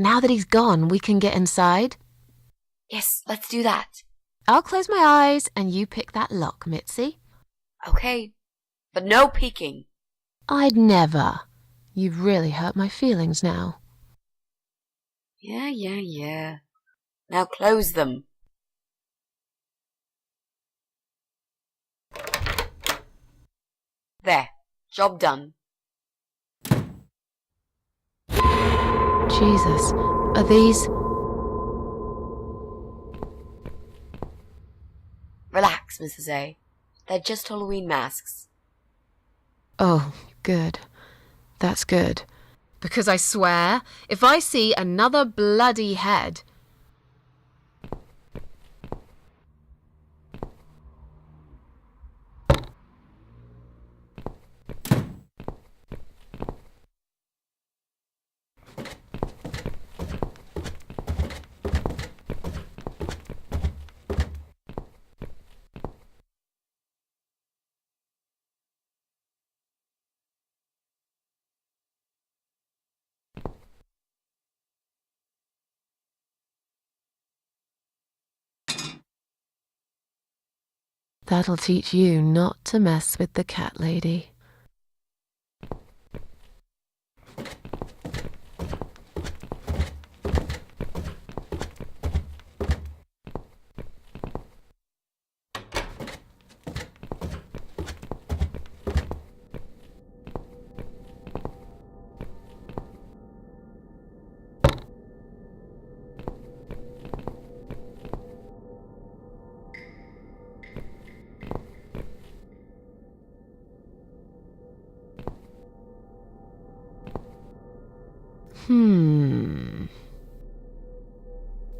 Now that he's gone, we can get inside. Yes, let's do that. I'll close my eyes and you pick that lock, Mitzi. Okay, but no peeking. I'd never. You've really hurt my feelings now. Yeah. Now close them. There, job done. Jesus, are these... Relax, Mrs. A. They're just Halloween masks. Oh, good. That's good. Because I swear, if I see another bloody head... That'll teach you not to mess with the cat lady.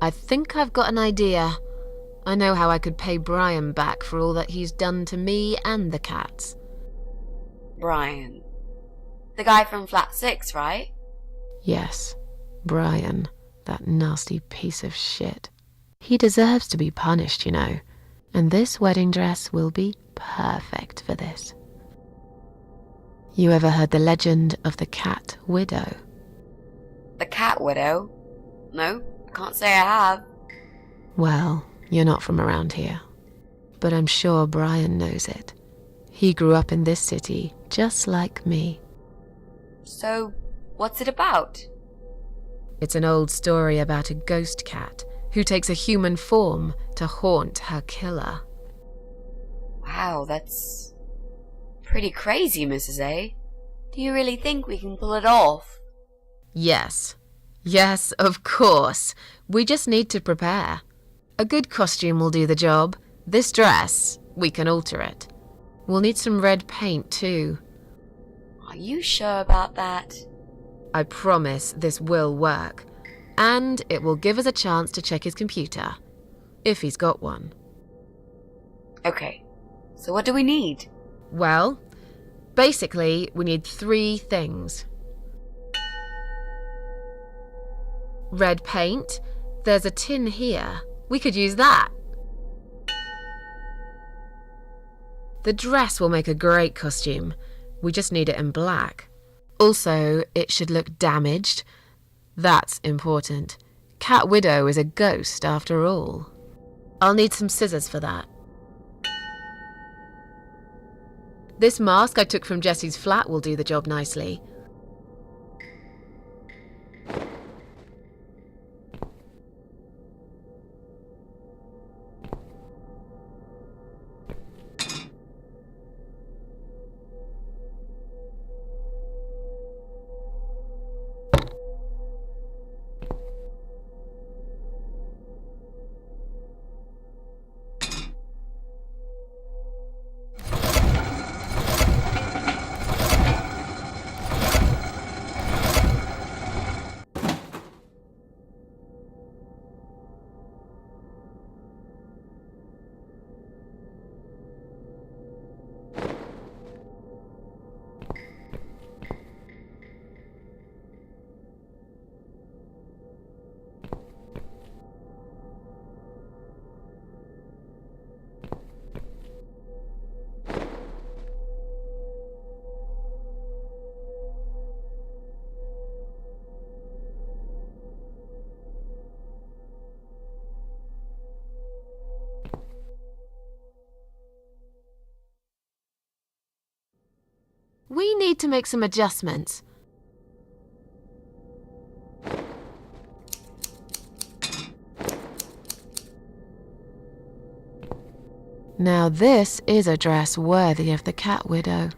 I think I've got an idea. I know how I could pay Brian back for all that he's done to me and the cats. Brian. The guy from Flat 6, right? Yes, Brian, that nasty piece of shit. He deserves to be punished, you know, and this wedding dress will be perfect for this. You ever heard the legend of the cat widow? The cat widow? No, I can't say I have. Well, you're not from around here, but I'm sure Brian knows it. He grew up in this city, just like me. So, what's it about? It's an old story about a ghost cat who takes a human form to haunt her killer. Wow, that's pretty crazy, Mrs. A. Do you really think we can pull it off? Yes. Yes, of course. We just need to prepare. A good costume will do the job. This dress, we can alter it. We'll need some red paint too. Are you sure about that? I promise this will work. And it will give us a chance to check his computer. If he's got one. Okay, so what do we need? Well, basically, we need 3 things. Red paint. There's a tin here. We could use that. The dress will make a great costume. We just need it in black. Also, it should look damaged. That's important. Cat Widow is a ghost after all. I'll need some scissors for that. This mask I took from Jesse's flat will do the job nicely. We need to make some adjustments. Now this is a dress worthy of the cat widow.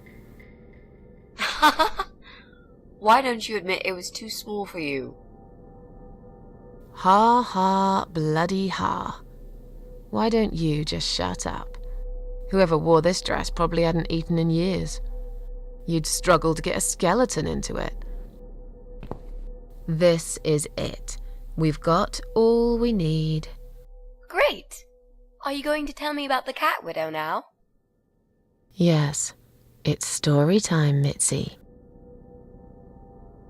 Why don't you admit it was too small for you? Ha ha, bloody ha. Why don't you just shut up? Whoever wore this dress probably hadn't eaten in years. You'd struggle to get a skeleton into it. This is it. We've got all we need. Great! Are you going to tell me about the cat widow now? Yes, it's story time, Mitzi.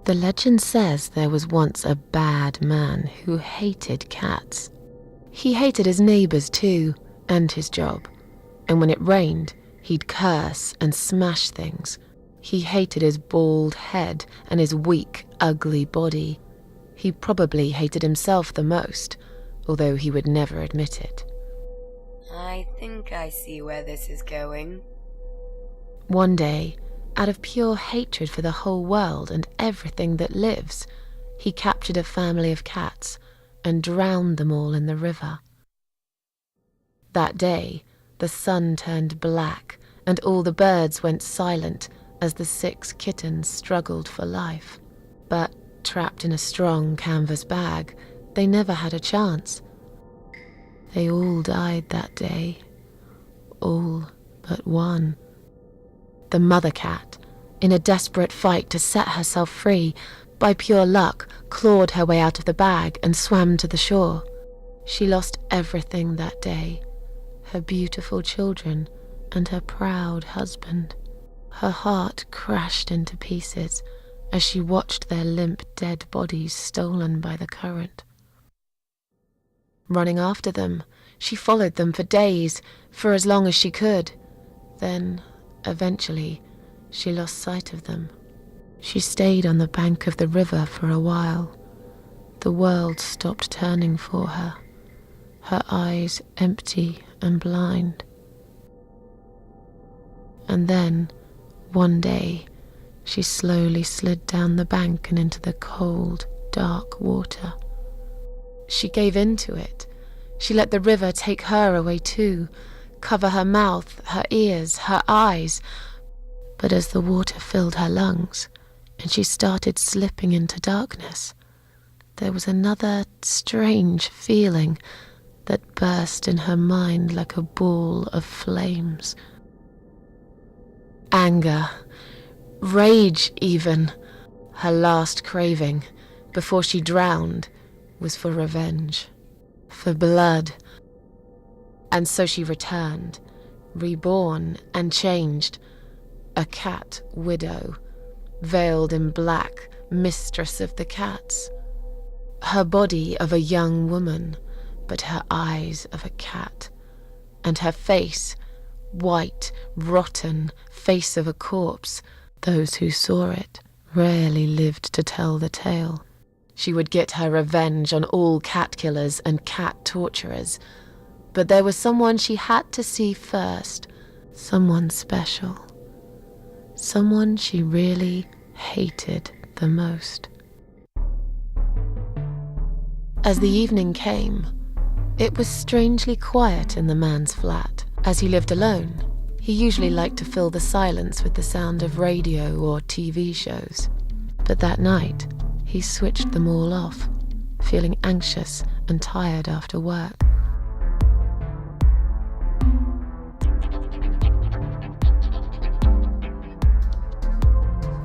The legend says there was once a bad man who hated cats. He hated his neighbors too, and his job. And when it rained, he'd curse and smash things. He hated his bald head and his weak, ugly body. He probably hated himself the most, although he would never admit it. I think I see where this is going. One day, out of pure hatred for the whole world and everything that lives, he captured a family of cats and drowned them all in the river. That day, the sun turned black and all the birds went silent as the 6 kittens struggled for life. But trapped in a strong canvas bag, they never had a chance. They all died that day. All but one. The mother cat, in a desperate fight to set herself free, by pure luck clawed her way out of the bag and swam to the shore. She lost everything that day, her beautiful children and her proud husband. Her heart crashed into pieces as she watched their limp dead bodies stolen by the current. Running after them, she followed them for days, for as long as she could. Then, eventually, she lost sight of them. She stayed on the bank of the river for a while. The world stopped turning for her, her eyes empty and blind. And then, one day, she slowly slid down the bank and into the cold, dark water. She gave in to it. She let the river take her away too, cover her mouth, her ears, her eyes. But as the water filled her lungs and she started slipping into darkness, there was another strange feeling that burst in her mind like a ball of flames. Anger, rage even. Her last craving, before she drowned, was for revenge, for blood. And so she returned, reborn and changed, a cat widow, veiled in black, mistress of the cats. Her body of a young woman, but her eyes of a cat, and her face, white, rotten, face of a corpse. Those who saw it rarely lived to tell the tale. She would get her revenge on all cat killers and cat torturers. But there was someone she had to see first, someone special, someone she really hated the most. As the evening came, it was strangely quiet in the man's flat. As he lived alone, he usually liked to fill the silence with the sound of radio or TV shows. But that night, he switched them all off, feeling anxious and tired after work.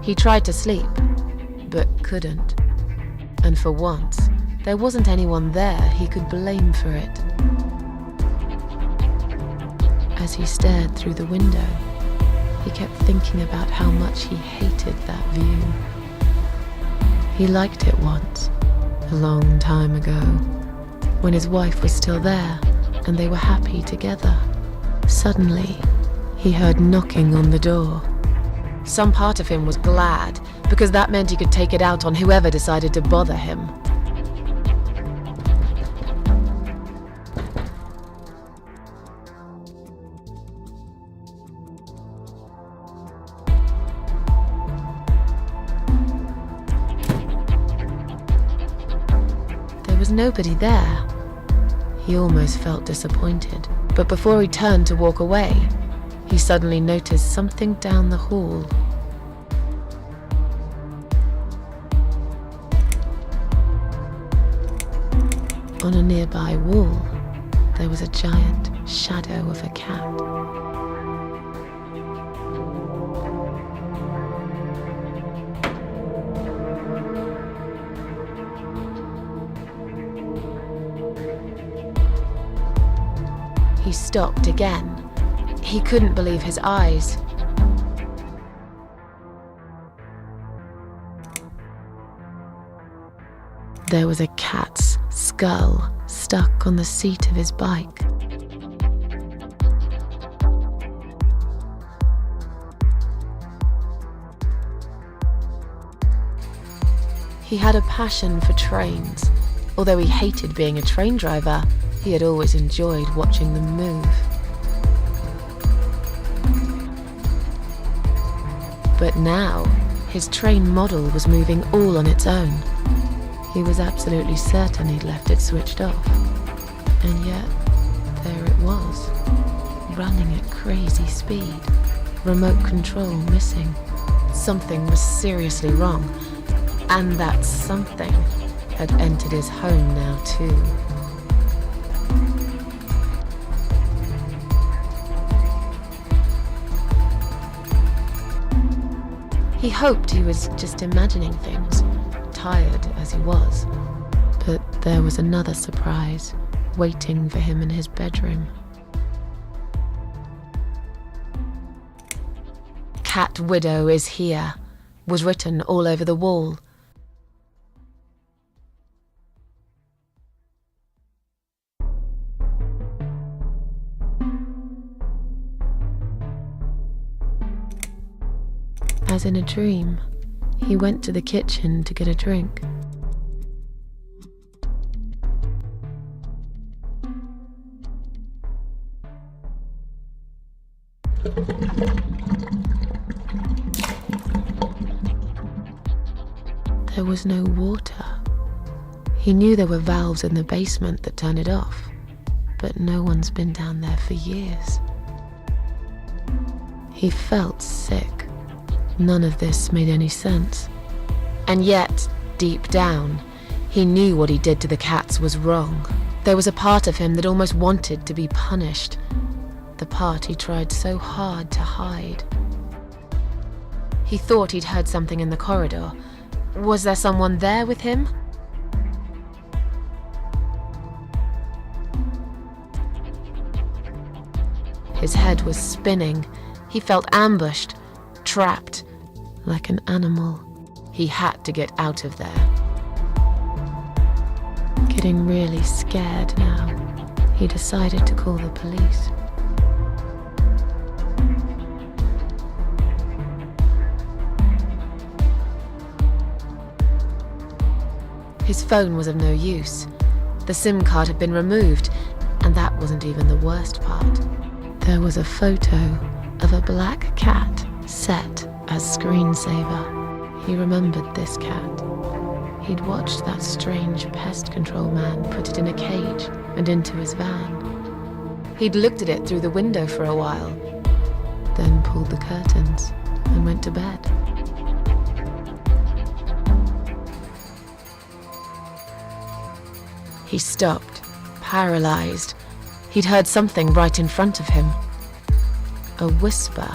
He tried to sleep, but couldn't. And for once, there wasn't anyone there he could blame for it. As he stared through the window, he kept thinking about how much he hated that view. He liked it once, a long time ago, when his wife was still there and they were happy together. Suddenly, he heard knocking on the door. Some part of him was glad, because that meant he could take it out on whoever decided to bother him. was nobody there. He almost felt disappointed, but before he turned to walk away, he suddenly noticed something down the hall. On a nearby wall, there was a giant shadow of a cat. He stopped again. He couldn't believe his eyes. There was a cat's skull stuck on the seat of his bike. He had a passion for trains. Although he hated being a train driver, he had always enjoyed watching them move. But now, his train model was moving all on its own. He was absolutely certain he'd left it switched off. And yet, there it was, running at crazy speed, remote control missing. Something was seriously wrong, and that something had entered his home now too. He hoped he was just imagining things, tired as he was. But there was another surprise waiting for him in his bedroom. "Cat Widow is here," was written all over the wall. As in a dream, he went to the kitchen to get a drink. There was no water. He knew there were valves in the basement that turned it off, but no one's been down there for years. He felt sick. None of this made any sense. And yet, deep down, he knew what he did to the cats was wrong. There was a part of him that almost wanted to be punished. The part he tried so hard to hide. He thought he'd heard something in the corridor. Was there someone there with him? His head was spinning. He felt ambushed, trapped, like an animal. He had to get out of there. Getting really scared now, he decided to call the police. His phone was of no use. The SIM card had been removed, and that wasn't even the worst part. There was a photo of a black cat set as screensaver. He remembered this cat. He'd watched that strange pest control man put it in a cage and into his van. He'd looked at it through the window for a while, then pulled the curtains and went to bed. He stopped, paralyzed. He'd heard something right in front of him. A whisper.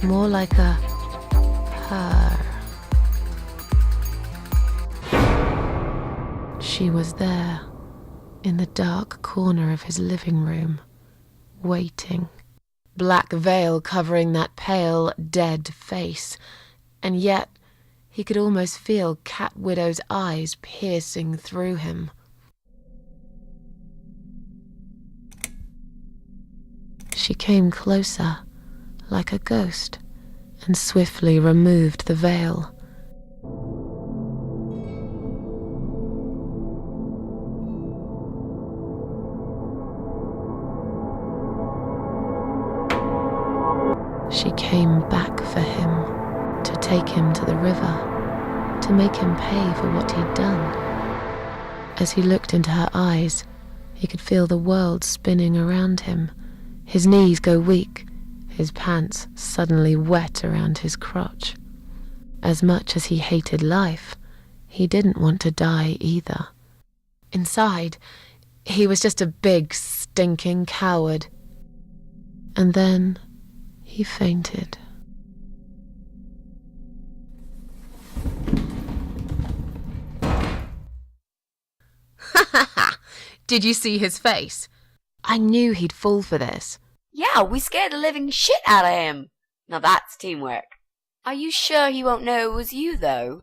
More like a purr. She was there, in the dark corner of his living room, waiting. Black veil covering that pale, dead face, and yet he could almost feel Cat Widow's eyes piercing through him. She came closer, like a ghost, and swiftly removed the veil. She came back for him, to take him to the river, to make him pay for what he'd done. As he looked into her eyes, he could feel the world spinning around him, his knees go weak, his pants suddenly wet around his crotch. As much as he hated life, he didn't want to die either. Inside, he was just a big, stinking coward. And then he fainted. Did you see his face? I knew he'd fall for this. Yeah, we scared the living shit out of him. Now that's teamwork. Are you sure he won't know it was you, though?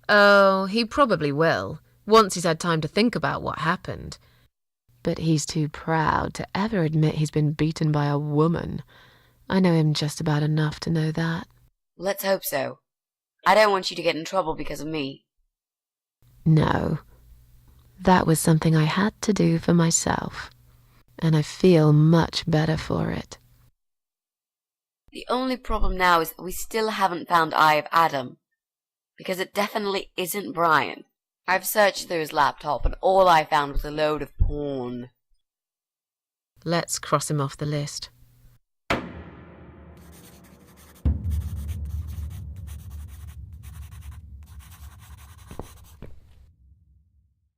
Oh, he probably will, once he's had time to think about what happened. But he's too proud to ever admit he's been beaten by a woman. I know him just about enough to know that. Let's hope so. I don't want you to get in trouble because of me. No. That was something I had to do for myself. And I feel much better for it. The only problem now is that we still haven't found Eye of Adam. Because it definitely isn't Brian. I've searched through his laptop and all I found was a load of porn. Let's cross him off the list.